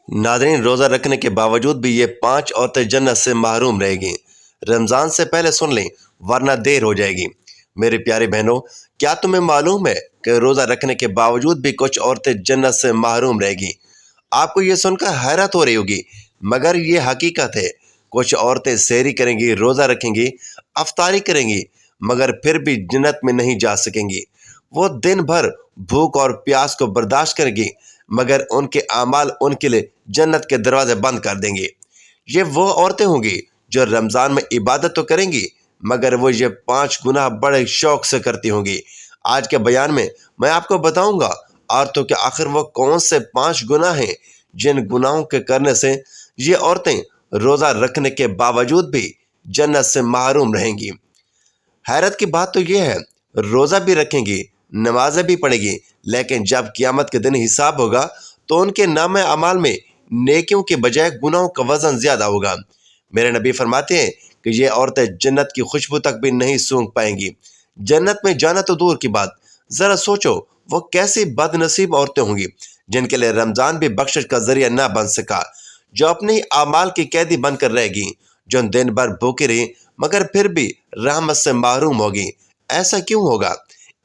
Nadreen, रोज़ा रखने के बावजूद भी ये 5 औरतें जन्नत से महरूम रहेंगी। रमज़ान से पहले सुन लें, वरना देर हो जाएगी। मेरे प्यारे बहनों, क्या तुम्हें मालूम है कि रोज़ा रखने के बावजूद भी कुछ औरतें जन्नत से महरूम रहेंगी? आपको ये सुनकर हैरत हो रही होगी, मगर ये हकीकत है। कुछ औरतें सहरी करेंगी, रोज़ा रखेंगी, अफ्तारी करेंगी, मगर फिर भी जन्नत में नहीं जा सकेंगी। वो दिन भर भूख और प्यास को बर्दाश्त करेंगी, मगर उनके आमाल उनके लिए जन्नत के दरवाजे बंद कर देंगे। ये वो औरतें होंगी जो रमज़ान में इबादत तो करेंगी, मगर वो ये 5 गुनाह बड़े शौक से करती होंगी। आज के बयान में मैं आपको बताऊंगा औरतों के आखिर वो कौन से 5 गुनाह हैं जिन गुनाहों के करने से ये औरतें रोज़ा रखने के बावजूद भी जन्नत से महरूम रहेंगी। हैरत की बात तो यह है, रोज़ा भी रखेंगी, नमाजें भी पढ़ेगी, लेकिन जब क़यामत के दिन हिसाब होगा तो उनके नाम अमाल में नेकियों के बजाय गुनाहों का वज़न ज़्यादा होगा। मेरे नबी फरमाते हैं कि ये औरतें जन्नत की खुशबू तक भी नहीं सूंघ पाएंगी। जन्नत में जाना तो दूर की बात, ज़रा सोचो वो कैसी बदनसीब औरतें होंगी जिनके लिए रमज़ान भी बख्शिश का ज़रिया ना बन सका, जो अपनी आमाल की कैदी बनकर रहेगी, जो दिन भर भूखी रही मगर फिर भी रहमत से महरूम होगी। ऐसा क्यों होगा?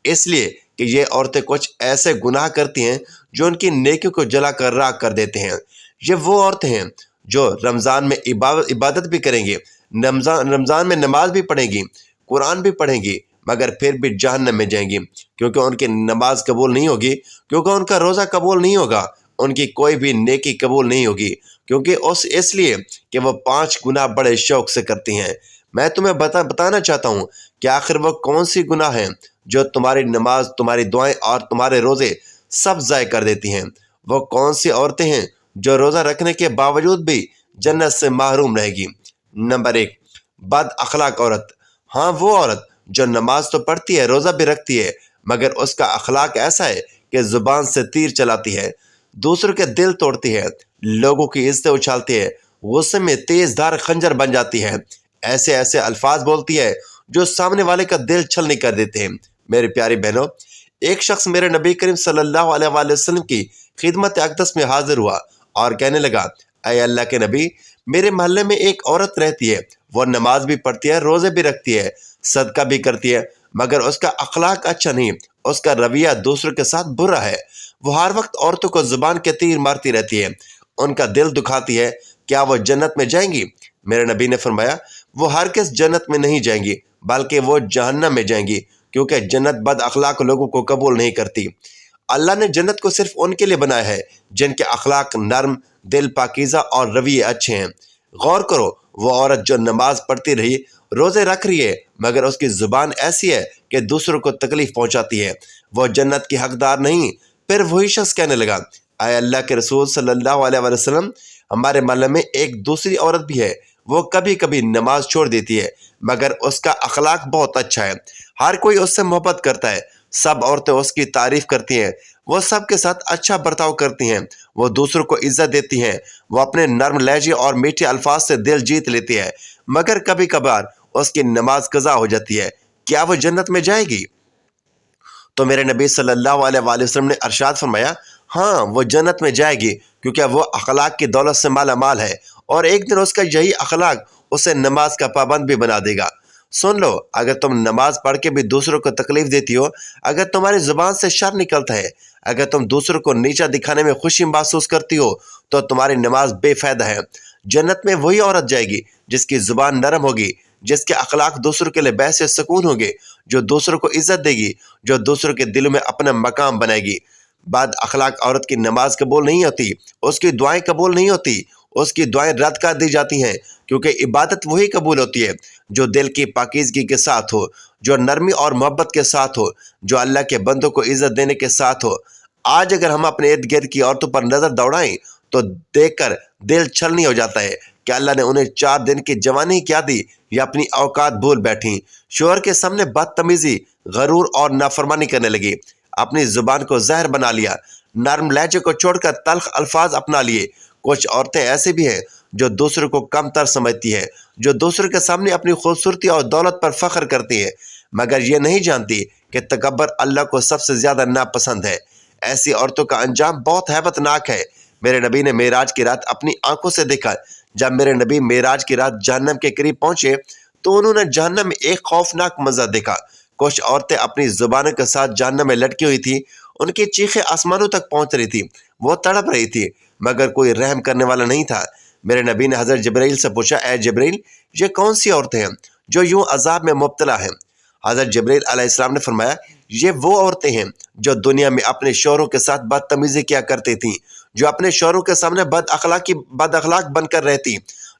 इसलिए कि ये औरतें कुछ ऐसे गुनाह करती हैं जो उनकी नेकियों को जला कर राख कर देते हैं। ये वो औरतें हैं जो रमज़ान में इबादत भी करेंगी, रमज़ान में नमाज भी पढ़ेंगी, कुरान भी पढ़ेंगी, मगर फिर भी जहन्नम में जाएंगी, क्योंकि उनकी नमाज कबूल नहीं होगी, क्योंकि उनका रोज़ा कबूल नहीं होगा, उनकी कोई भी नेकी कबूल नहीं होगी, क्योंकि इसलिए कि वो 5 गुनाह बड़े शौक से करती हैं। मैं तुम्हें बताना चाहता हूँ कि आखिर वो कौन सी गुनाह हैं जो तुम्हारी नमाज, तुम्हारी दुआएं और तुम्हारे रोज़े सब ज़ाय कर देती हैं। वो कौन सी औरतें हैं जो रोज़ा रखने के बावजूद भी जन्नत से महरूम रहेगी? नंबर 1, बद अखलाक औरत। हाँ, वो औरत जो नमाज तो पढ़ती है, रोज़ा भी रखती है, मगर उसका अखलाक ऐसा है कि ज़ुबान से तीर चलाती है, दूसरों के दिल तोड़ती है, लोगों की इज्जतें उछालती है, गुस्से में तेज़ धार खंजर बन जाती है, ऐसे ऐसे अल्फाज बोलती है जो सामने वाले का दिल छलनी कर देते हैं। मेरी प्यारी बहनों, एक शख्स मेरे नबी करीम सल्लल्लाहु अलैहि वसल्लम की खिदमत अक़दस में हाजिर हुआ और कहने लगा, ऐ अल्लाह के नबी, मेरे मोहल्ले में एक औरत रहती है, वो नमाज भी पढ़ती है, रोज़े भी रखती है, सदका भी करती है, मगर उसका अखलाक अच्छा नहीं, उसका रवैया दूसरों के साथ बुरा है। वो हर वक्त औरतों को ज़ुबान के तीर मारती रहती है, उनका दिल दुखाती है। क्या वो जन्नत में जाएंगी? मेरे नबी ने फरमाया, वो हरगिज़ जन्नत में नहीं जाएंगी, बल्कि वो जहन्नम में जाएंगी, क्योंकि जन्नत बद अखलाक लोगों को कबूल नहीं करती। अल्लाह ने जन्नत को सिर्फ उनके लिए बनाया है जिनके अखलाक नरम, दिल पाकीज़ा और रवैये अच्छे हैं। गौर करो, वो औरत जो नमाज पढ़ती रही, रोज़े रख रही है, मगर उसकी ज़ुबान ऐसी है कि दूसरों को तकलीफ़ पहुँचाती है, वो जन्नत की हकदार नहीं। फिर वही शख्स कहने लगा, ऐ अल्लाह के रसूल सल्लल्लाहु अलैहि वसल्लम, हमारे मोहल्ले में एक दूसरी औरत भी है, वो कभी कभी नमाज छोड़ देती है, मगर उसका अखलाक बहुत अच्छा है, हर कोई उससे मोहब्बत करता है, सब औरतें उसकी तारीफ़ करती हैं, वो सब के साथ अच्छा बर्ताव करती हैं, वो दूसरों को इज्जत देती हैं, वो अपने नर्म लहजे और मीठे अल्फाज से दिल जीत लेती है, मगर कभी कभार उसकी नमाज कज़ा हो जाती है। क्या वो जन्नत में जाएगी? तो मेरे नबी सल्लल्लाहु अलैहि वसल्लम ने अरशाद फरमाया, हाँ, वो जन्नत में जाएगी, क्योंकि वो अखलाक की दौलत से माला माल है, और एक दिन उसका यही अखलाक उसे नमाज का पाबंद भी बना देगा। सुन लो, अगर तुम नमाज पढ़ के भी दूसरों को तकलीफ देती हो, अगर तुम्हारी ज़ुबान से शर निकलता है, अगर तुम दूसरों को नीचा दिखाने में खुशी महसूस करती हो, तो तुम्हारी नमाज बेफ़ायदा है। जन्नत में वही औरत जाएगी जिसकी ज़ुबान नरम होगी, जिसके अखलाक दूसरों के लिए बहस सुकून होंगे, जो दूसरों को इज्जत देगी, जो दूसरों के दिलों में अपना मकाम बनाएगी। बाद अखलाक औरत की नमाज कबूल नहीं होती, उसकी दुआएं कबूल नहीं होती, उसकी दुआएं रद्द कर दी जाती हैं, क्योंकि इबादत वही कबूल होती है जो दिल की पाकीज़गी के साथ हो, जो नरमी और मोहब्बत के साथ हो, जो अल्लाह के बंदों को इज़्ज़त देने के साथ हो। आज अगर हम अपने इर्द गिर्द की औरतों पर नज़र दौड़ाएं तो देखकर दिल छलनी हो जाता है कि अल्लाह ने उन्हें 4 दिन की जवानी क्या दी, या अपनी औकात भूल बैठी, शोहर के सामने बदतमीज़ी, गरूर और नाफरमानी करने लगी, अपनी ज़ुबान को जहर बना लिया, नरम लहजे को छोड़कर तल्ख अल्फाज अपना लिए। कुछ औरतें ऐसी भी हैं जो दूसरों को कमतर समझती है, जो दूसरों के सामने अपनी खूबसूरती और दौलत पर फ़ख्र करती है, मगर ये नहीं जानती कि तकब्बर अल्लाह को सबसे ज़्यादा नापसंद है। ऐसी औरतों का अंजाम बहुत हैबतनाक है। میرے نبی نے معراج کی رات اپنی آنکھوں سے دیکھا۔ جب میرے نبی معراج کی رات جہنم کے قریب پہنچے تو انہوں نے جہنم میں ایک خوفناک منظر دیکھا۔ کچھ عورتیں اپنی زبانوں کے ساتھ جہنم میں لٹکی ہوئی تھی، ان کی چیخیں آسمانوں تک پہنچ رہی تھی، وہ تڑپ رہی تھی، مگر کوئی رحم کرنے والا نہیں تھا۔ میرے نبی نے حضرت جبرائیل سے پوچھا، اے جبرائیل، یہ کون سی عورتیں ہیں جو یوں عذاب میں مبتلا ہیں؟ حضرت جبرائیل علیہ السلام نے فرمایا، یہ وہ عورتیں ہیں جو دنیا میں اپنے شوہروں کے ساتھ بدتمیزی کیا کرتی تھیں، جو اپنے شوہروں کے سامنے بد اخلاق بن کر رہتی،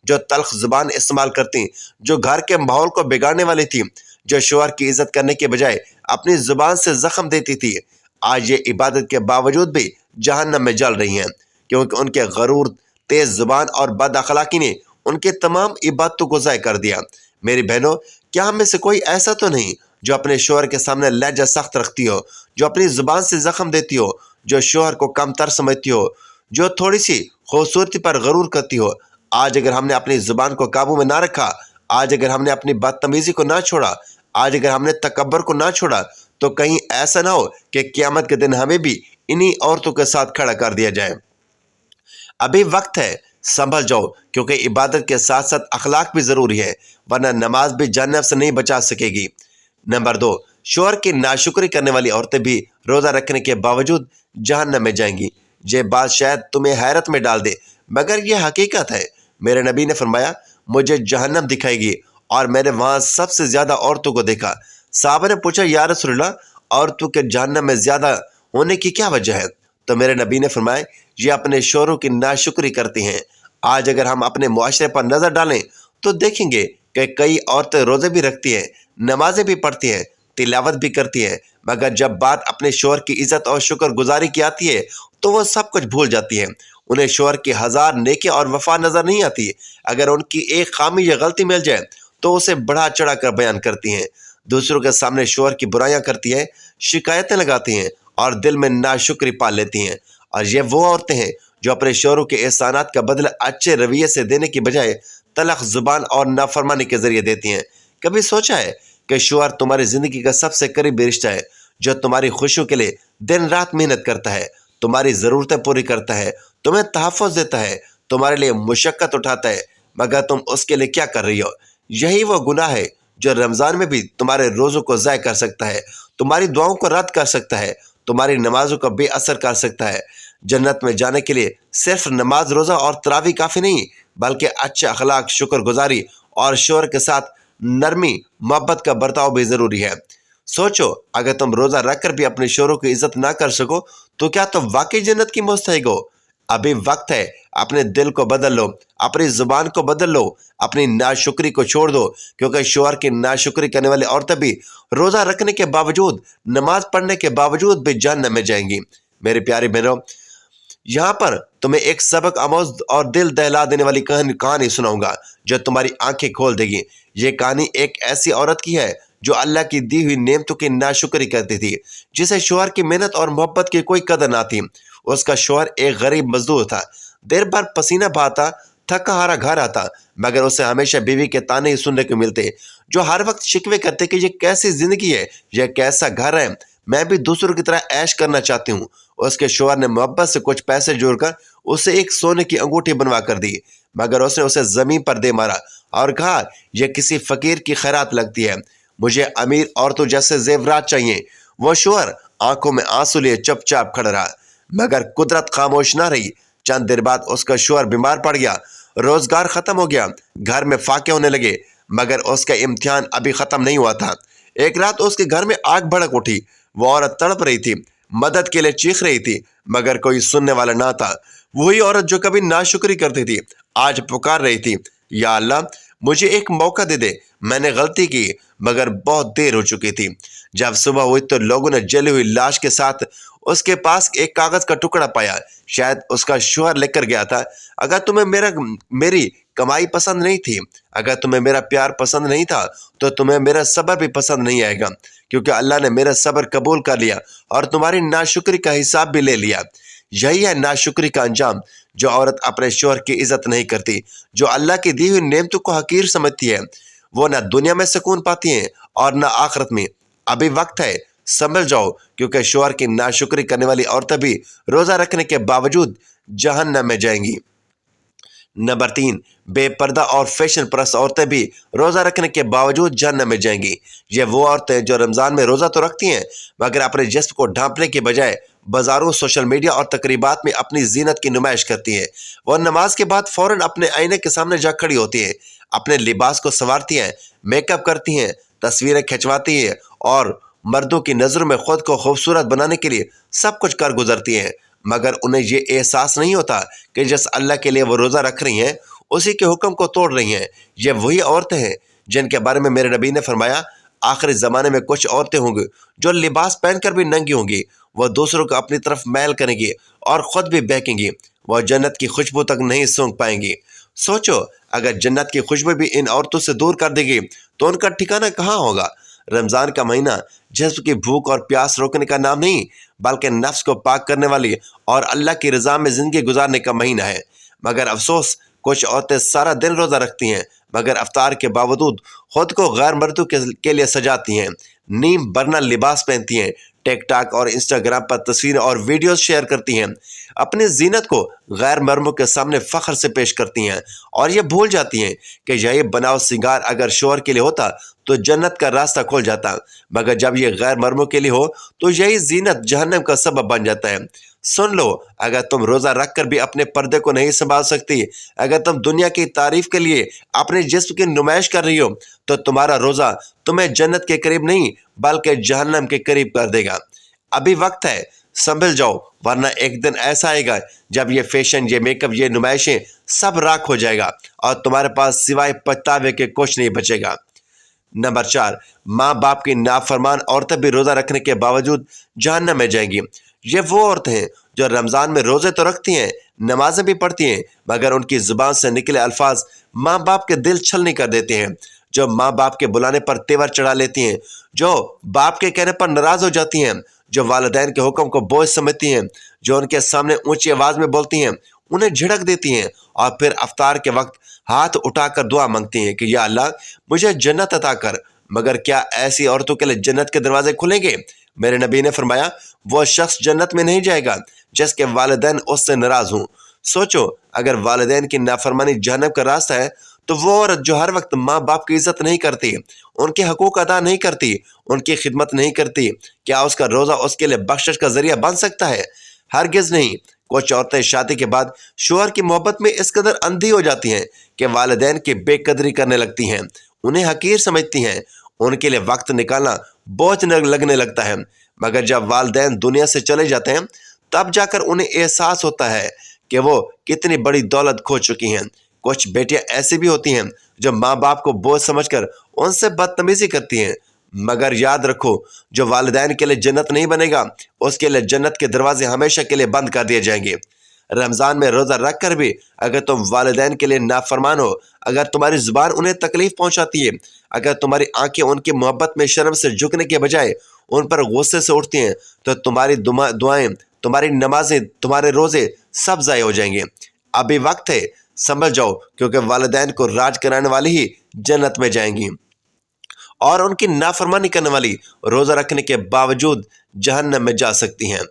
جو تلخ زبان استعمال کرتی، جو گھر کے ماحول کو بگاڑنے والی تھی، جو شوہر کی عزت کرنے کے بجائے اپنی زبان سے زخم دیتی تھی۔ آج یہ عبادت کے باوجود بھی جہنم میں جل رہی ہیں، کیونکہ ان کے غرور، تیز زبان اور بد اخلاقی نے ان کے تمام عبادتوں کو ضائع کر دیا۔ میری بہنوں، کیا ہم میں سے کوئی ایسا تو نہیں جو اپنے شوہر کے سامنے لہجہ سخت رکھتی ہو، جو اپنی زبان سے زخم دیتی ہو، جو شوہر کو کم تر سمجھتی ہو، جو تھوڑی سی خوبصورتی پر غرور کرتی ہو؟ آج اگر ہم نے اپنی زبان کو قابو میں نہ رکھا، آج اگر ہم نے اپنی بدتمیزی کو نہ چھوڑا، آج اگر ہم نے تکبر کو نہ چھوڑا، تو کہیں ایسا نہ ہو کہ قیامت کے دن ہمیں بھی انہی عورتوں کے ساتھ کھڑا کر دیا جائے۔ ابھی وقت ہے، سنبھل جاؤ، کیونکہ عبادت کے ساتھ ساتھ اخلاق بھی ضروری ہے، ورنہ نماز بھی جہنم سے نہیں بچا سکے گی۔ نمبر 2، شوہر کی ناشکری کرنے والی عورتیں بھی روزہ رکھنے کے باوجود جہنم میں جائیں گی۔ یہ بات شاید تمہیں حیرت میں ڈال دے، مگر یہ حقیقت ہے۔ میرے نبی نے فرمایا، مجھے جہنم دکھائے گی اور میں نے وہاں سب سے زیادہ عورتوں کو دیکھا۔ صحابہ نے پوچھا، یا رسول اللہ، عورتوں کے جہنم میں زیادہ ہونے کی کیا وجہ ہے؟ تو میرے نبی نے فرمایا، یہ اپنے شوہروں کی ناشکری کرتی ہیں۔ آج اگر ہم اپنے معاشرے پر نظر ڈالیں تو دیکھیں گے کہ کئی عورتیں روزے بھی رکھتی ہیں، نمازیں بھی پڑھتی ہیں، تلاوت بھی کرتی ہیں، مگر جب بات اپنے شوہر کی عزت اور شکر گزاری کی آتی ہے تو وہ سب کچھ بھول جاتی ہیں۔ انہیں شوہر کی ہزار نیکیاں اور وفا نظر نہیں آتی۔ اگر ان کی ایک خامی یا غلطی مل جائے تو اسے بڑھا چڑھا کر بیان کرتی ہیں، دوسروں کے سامنے شوہر کی برائیاں کرتی ہیں، شکایتیں لگاتی ہیں اور دل میں ناشکری پال لیتی ہیں۔ اور یہ وہ عورتیں ہیں جو اپنے شوہروں کے احسانات کا بدلہ اچھے رویے سے دینے کی بجائے تلخ زبان اور نافرمانی کے ذریعے دیتی ہیں۔ کبھی سوچا ہے کہ شوہر تمہاری زندگی کا سب سے قریبی رشتہ ہے، جو تمہاری خوشیوں کے لیے دن رات محنت کرتا ہے، تمہاری ضرورتیں پوری کرتا ہے، تمہیں تحفظ دیتا ہے، تمہارے لیے مشقت اٹھاتا ہے، مگر تم اس کے لیے کیا کر رہی ہو؟ یہی وہ گناہ ہے جو رمضان میں بھی تمہارے روزوں کو ضائع کر سکتا ہے، تمہاری دعاؤں کو رد کر سکتا ہے، تمہاری نمازوں کو بے اثر کر سکتا ہے۔ جنت میں جانے کے لیے صرف نماز، روزہ اور تراویح کافی نہیں، بلکہ اچھے اخلاق، شکر گزاری اور شوہر کے ساتھ نرمی محبت کا برتاؤ بھی ضروری ہے۔ سوچو، اگر تم روزہ رکھ کر بھی اپنے شوہروں کی عزت نہ کر سکو تو کیا تم واقعی جنت کی مستحق ہو؟ ابھی وقت ہے، اپنے دل کو بدل لو، اپنی زبان کو بدل لو، اپنی ناشکری کو چھوڑ دو، کیونکہ شوہر کی ناشکری کرنے والی عورتیں بھی روزہ رکھنے کے باوجود، نماز پڑھنے کے باوجود بھی جہنم میں جائیں گی۔ میری پیاری بہنوں، یہاں پر تمہیں ایک سبق آموز اور دل دہلا دینے والی کہانی سناؤں گا جو تمہاری آنکھیں کھول دے گی۔ یہ کہانی ایک ایسی عورت کی ہے جو اللہ کی دی ہوئی نعمتوں کی ناشکری کرتی تھی، جسے شوہر کی محنت اور محبت کی کوئی قدر نہ تھی۔ اس کا شوہر ایک غریب مزدور تھا، دیر بھر پسینہ بہاتا، تھکا ہارا گھر آتا، مگر اسے ہمیشہ بیوی کے تانے ہی سننے کو ملتے، جو ہر وقت شکوے کرتے کہ یہ کیسی زندگی ہے، یہ کیسا گھر ہے، میں بھی دوسروں کی طرح عیش کرنا چاہتی ہوں۔ اس کے شوہر نے محبت سے کچھ پیسے جوڑ کر اسے ایک سونے کی انگوٹھی بنوا کر دی، مگر اس نے اسے زمین پر دے مارا اور کہا، یہ کسی فقیر کی خیرات لگتی ہے، مجھے امیر عورتوں جیسے زیورات چاہیے۔ وہ شوہر آنکھوں میں آنسو لیے چپ چاپ کھڑا رہا، مگر قدرت خاموش نہ رہی۔ چند دیر بعد اس کا شوہر بیمار پڑ گیا، روزگار ختم ہو گیا، گھر میں فاقے ہونے لگے، مگر اس کا امتحان ابھی ختم نہیں ہوا تھا۔ ایک رات اس کے گھر میں آگ بھڑک اٹھی، وہ عورت تڑپ رہی تھی، مدد کے لیے چیخ رہی تھی، مگر کوئی سننے والا نہ تھا۔ وہی عورت جو کبھی ناشکری کرتی تھی آج پکار رہی تھی، یا اللہ، مجھے ایک موقع دے دے، میں نے غلطی کی، مگر بہت دیر ہو چکی تھی۔ جب صبح ہوئی تو لوگوں نے جلی ہوئی لاش کے ساتھ اس کے پاس ایک کاغذ کا ٹکڑا پایا، شاید اس کا شوہر لکھ کر گیا تھا، اگر تمہیں میری کمائی پسند نہیں تھی، اگر تمہیں میرا پیار پسند نہیں تھا تو تمہیں میرا صبر بھی پسند نہیں آئے گا، کیونکہ اللہ نے میرا صبر قبول کر لیا اور تمہاری ناشکری کا حساب بھی لے لیا۔ یہی ہے ناشکری کا انجام، جو عورت اپنے شوہر کی عزت نہیں کرتی، جو اللہ کی دی ہوئی نعمتوں کو حقیر سمجھتی ہے، وہ نہ دنیا میں سکون پاتی ہیں اور نہ آخرت میں۔ ابھی وقت ہے، سنبھل جاؤ، کیونکہ شوہر کی ناشکری کرنے والی عورتیں بھی روزہ رکھنے کے باوجود जहन्नम में जाएंगी। नंबर 3, बेपर्दा और फैशन परस्त औरतें भी रोज़ा रखने के बावजूद जहन्नम में जाएंगी। ये वो औरतें जो रमज़ान में रोज़ा तो रखती हैं मगर अपने जिस्म को ढांपने के बजाय बाजारों, सोशल मीडिया और तकरीबात में अपनी जीनत की नुमाइश करती हैं। वह नमाज के बाद फ़ौरन अपने आईने के सामने जा खड़ी होती हैं, अपने लिबास को संवारती हैं, मेकअप करती हैं, तस्वीरें खिंचवाती हैं और मर्दों की नज़रों में खुद को खूबसूरत बनाने के लिए सब कुछ कर गुजरती हैं। मगर उन्हें ये एहसास नहीं होता कि जिस अल्लाह के लिए वो रोज़ा रख रही हैं उसी के हुक्म को तोड़ रही हैं। ये वही औरतें हैं जिनके बारे में मेरे नबी ने फरमाया, आखिरी ज़माने में कुछ औरतें होंगी जो लिबास पहनकर भी नंगी होंगी। वह दूसरों को अपनी तरफ मैल करेंगी और ख़ुद भी बहकेंगी। वह जन्नत की खुशबू तक नहीं सूंघ पाएंगी। सोचो, अगर जन्नत की खुशबू भी इन औरतों से दूर कर देगी तो उनका ठिकाना कहाँ होगा। रमज़ान का महीना जिस्म की भूख और प्यास रोकने का नाम नहीं बल्कि नफ्स को पाक करने वाली और अल्लाह की रज़ा में ज़िंदगी गुजारने का महीना है। मगर अफसोस, कुछ औरतें सारा दिन रोज़ा रखती हैं मगर अफ्तार के बावजूद खुद को गैर मर्दों के लिए सजाती हैं, नीम बरना लिबास पहनती हैं, टिकटॉक और इंस्टाग्राम पर तस्वीरें और वीडियोस शेयर करती हैं, अपनी जीनत को गैर मर्दों के सामने फ़ख्र से पेश करती हैं और ये भूल जाती हैं कि यही बनाव सिंगार अगर शोहर के लिए होता तो जन्नत का रास्ता खुल जाता, मगर जब ये गैर मर्दों के लिए हो तो यही जीनत जहन्नम का सबब बन जाता है। सुन लो, अगर तुम रोज़ा रख कर भी अपने पर्दे को नहीं संभाल सकती, अगर तुम दुनिया की तारीफ के लिए अपने जिस्म की नुमाइश कर रही हो तो तुम्हारा रोज़ा तुम्हें जन्नत के करीब नहीं बल्कि जहन्नम के करीब कर देगा। अभी वक्त है, संभल जाओ, वरना एक दिन ऐसा आएगा जब ये फैशन, ये मेकअप, ये नुमाइशें सब राख हो जाएगा और तुम्हारे पास सिवाय पछतावे के कुछ नहीं बचेगा। नंबर 4, माँ बाप की नाफरमान औरतें भी रोज़ा रखने के बावजूद जहन्नम में जाएंगी। ये वो औरतें हैं जो रमज़ान में रोज़े तो रखती हैं, नमाजें भी पढ़ती हैं, मगर उनकी ज़ुबान से निकले अल्फाज माँ बाप के दिल छलनी कर देते हैं, जो माँ बाप के बुलाने पर तेवर चढ़ा लेती हैं, जो बाप के कहने पर नाराज़ हो जाती हैं, जो वालिदैन के हुक्म को बोझ समझती हैं, जो उनके सामने ऊंची आवाज़ में बोलती हैं, उन्हें झिड़क देती हैं और फिर अफ्तार के वक्त हाथ उठाकर दुआ मांगती हैं कि या अल्लाह मुझे जन्नत अता कर। मगर क्या ऐसी औरतों के लिए जन्नत के दरवाजे खुलेंगे? मेरे नबी ने फरमाया, वो शख्स जन्नत में नहीं जाएगा जिसके वालिदैन उससे नाराज़ हों। सोचो, अगर वालिदैन की नाफरमानी जहन्नम का रास्ता है तो वो औरत जो हर वक्त माँ बाप की इज्जत नहीं करती, उनके हकूक अदा नहीं करती, उनकी खिदमत नहीं करती, क्या उसका रोज़ा उसके लिए बख्शिश का जरिया बन सकता है? हरगिज़ नहीं। कुछ औरतें शादी के बाद शोहर की मोहब्बत में इस कदर अंधी हो जाती हैं कि वालिदैन की बेकदरी करने लगती हैं, उन्हें हकीर समझती हैं, उनके लिए वक्त निकालना बोझ लगने लगता है। मगर जब वालिदैन दुनिया से चले जाते हैं तब जाकर उन्हें एहसास होता है कि वो कितनी बड़ी दौलत खो चुकी हैं। कुछ बेटियां ऐसी भी होती हैं जो माँ बाप को बोझ समझकर उनसे बदतमीजी करती हैं। मगर याद रखो, जो वालिदैन के लिए जन्नत नहीं बनेगा उसके लिए जन्नत के दरवाजे हमेशा के लिए बंद कर दिए जाएंगे। रमज़ान में रोज़ा रख कर भी अगर तुम वालिदैन के लिए नाफरमान हो, अगर तुम्हारी ज़ुबान उन्हें तकलीफ़ पहुँचाती है, अगर तुम्हारी आंखें उनकी मोहब्बत में शर्म से झुकने के बजाय उन पर गुस्से से उठती हैं, तो तुम्हारी दुआएं, तुम्हारी नमाजें, तुम्हारे रोज़े सब ज़ाय हो जाएंगे। अभी वक्त है, संभल जाओ, क्योंकि वालिदैन को राज कराने वाली ही जन्नत में जाएंगी और उनकी नाफरमानी करने वाली रोज़ा रखने के बावजूद जहन्नम में जा सकती हैं।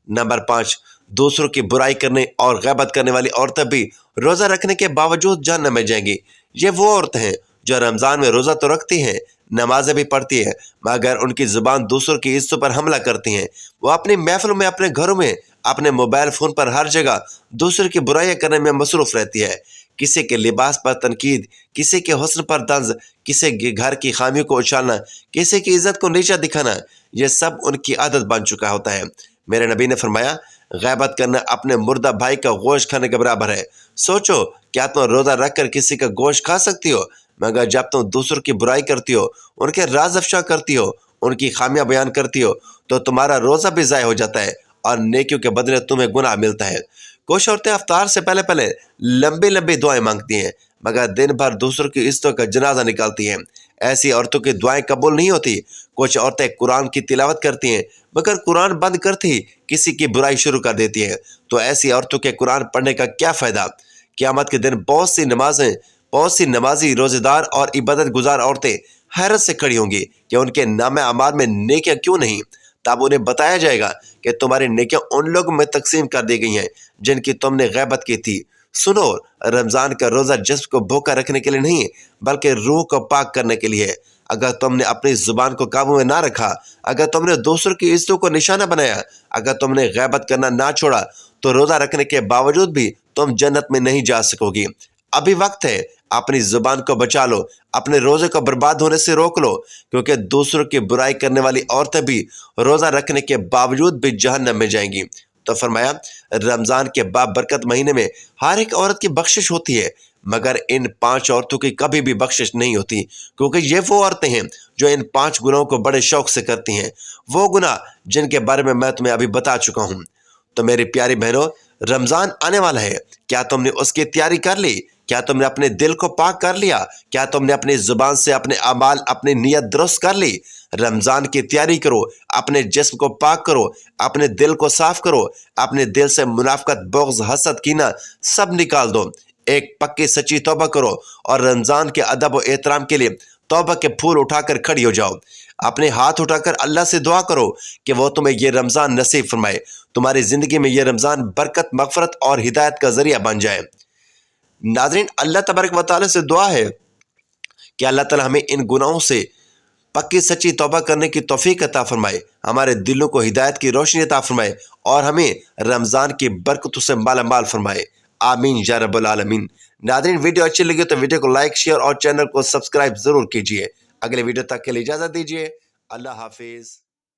नंबर 5, दूसरों की बुराई करने और गैबत करने वाली औरतें भी रोज़ा रखने के बावजूद जहन्नम में जाएंगी। ये वो औरतें हैं जो रमज़ान में रोज़ा तो रखती हैं, नमाजें भी पढ़ती हैं, मगर उनकी ज़ुबान दूसरों की इज्जत पर हमला करती हैं। वो अपनी महफिलों में, अपने घरों में, अपने मोबाइल फ़ोन पर हर जगह दूसरों की बुराइयां करने में मसरूफ़ रहती है। किसी के लिबास पर तनकीद, किसी के हुस्न पर तंज, किसी के घर की खामियों को उछालना, किसी की इज्जत को नीचा दिखाना, यह सब उनकी आदत बन चुका होता है। मेरे नबी ने फरमाया, गैबत करना अपने मुर्दा भाई का गोश्त खाने के बराबर है। सोचो, क्या तुम रोज़ा रख कर किसी का गोश्त खा सकती हो? मगर जब तुम दूसरों की बुराई करती हो, उनके राज अफशा करती हो, उनकी खामियां बयान करती हो, तो तुम्हारा रोज़ा भी ज़ाय हो जाता है और नेकियों के बदले तुम्हें गुनाह मिलता है। कुछ औरतें अफ्तार से पहले पहले लंबी लंबी दुआएं मांगती हैं, मगर दिन भर दूसरों की इज्जतों का जनाजा निकालती हैं। ऐसी औरतों की दुआएं कबूल नहीं होती। कुछ औरतें कुरान की तिलावत करती हैं, मगर कुरान बंद करती ही किसी की बुराई शुरू कर देती हैं। तो ऐसी औरतों के कुरान पढ़ने का क्या फ़ायदा? क़यामत के दिन बहुत सी नमाजी, रोज़ेदार और इबादत गुजार औरतें हैरत से खड़ी होंगी कि उनके नामे अमाल में नेकियां क्यों नहीं। तब उन्हें बताया जाएगा कि तुम्हारी नेकियां उन लोगों में तकसीम कर दी गई हैं जिनकी तुमने गैबत की थी। सुनो, रमज़ान का रोज़ा जिस्म को भूखा रखने के लिए नहीं बल्कि रूह को पाक करने के लिए है। अगर तुमने अपनी ज़ुबान को काबू में ना रखा, अगर तुमने दूसरों की इज्जतों को निशाना बनाया, अगर तुमने गैबत करना ना छोड़ा, तो रोज़ा रखने के बावजूद भी तुम जन्नत में नहीं जा सकोगी। अभी वक्त है, अपनी ज़ुबान को बचा लो, अपने रोज़े को बर्बाद होने से रोक लो, क्योंकि दूसरों की बुराई करने वाली औरतें भी रोज़ा रखने के बावजूद भी जहन्नम में जाएंगी। तो फरमाया, रमज़ान के बाबरकत महीने में हर एक औरत की बख्शिश होती है, मगर इन 5 औरतों की कभी भी बख्शिश नहीं होती, क्योंकि ये वो औरतें हैं जो इन 5 गुनाहों को बड़े शौक से करती हैं, वो गुनाह जिनके बारे में मैं तुम्हें अभी बता चुका हूँ। तो मेरी प्यारी बहनों, रमज़ान आने वाला है, क्या तुमने उसकी तैयारी कर ली? क्या तुमने अपने दिल को पाक कर लिया? क्या तुमने अपनी जुबान से अपने अमाल, अपनी नियत दुरुस्त कर ली? रमज़ान की तैयारी करो, अपने जिस्म को पाक करो, अपने दिल को साफ करो, अपने दिल से मुनाफकत, बुग़्ज़, हसद, कीना सब निकाल दो। एक पक्की सच्ची तौबा करो और रमज़ान के अदब और एहतराम के लिए तौबा के फूल उठाकर खड़ी हो जाओ। अपने हाथ उठाकर अल्लाह से दुआ करो कि वो तुम्हें ये रमज़ान नसीब फरमाए, तुम्हारी ज़िंदगी में ये रमज़ान बरकत, मग़फ़रत और हिदायत का ज़रिया बन जाए। नाज़रीन, अल्लाह तबारक व तआला से दुआ है कि अल्लाह ताला हमें इन गुनाहों से पक्की सच्ची तौबा करने की तौफीक अता फरमाए, हमारे दिलों को हिदायत की रोशनी अता फरमाए और हमें रमज़ान की बरकतों से मालामाल फरमाए। आमीन या रब्बल आलमीन। नाज़रीन, वीडियो अच्छी लगी तो वीडियो को लाइक, शेयर और चैनल को सब्सक्राइब ज़रूर कीजिए। अगले वीडियो तक के लिए इजाज़त दीजिए। अल्लाह हाफिज़।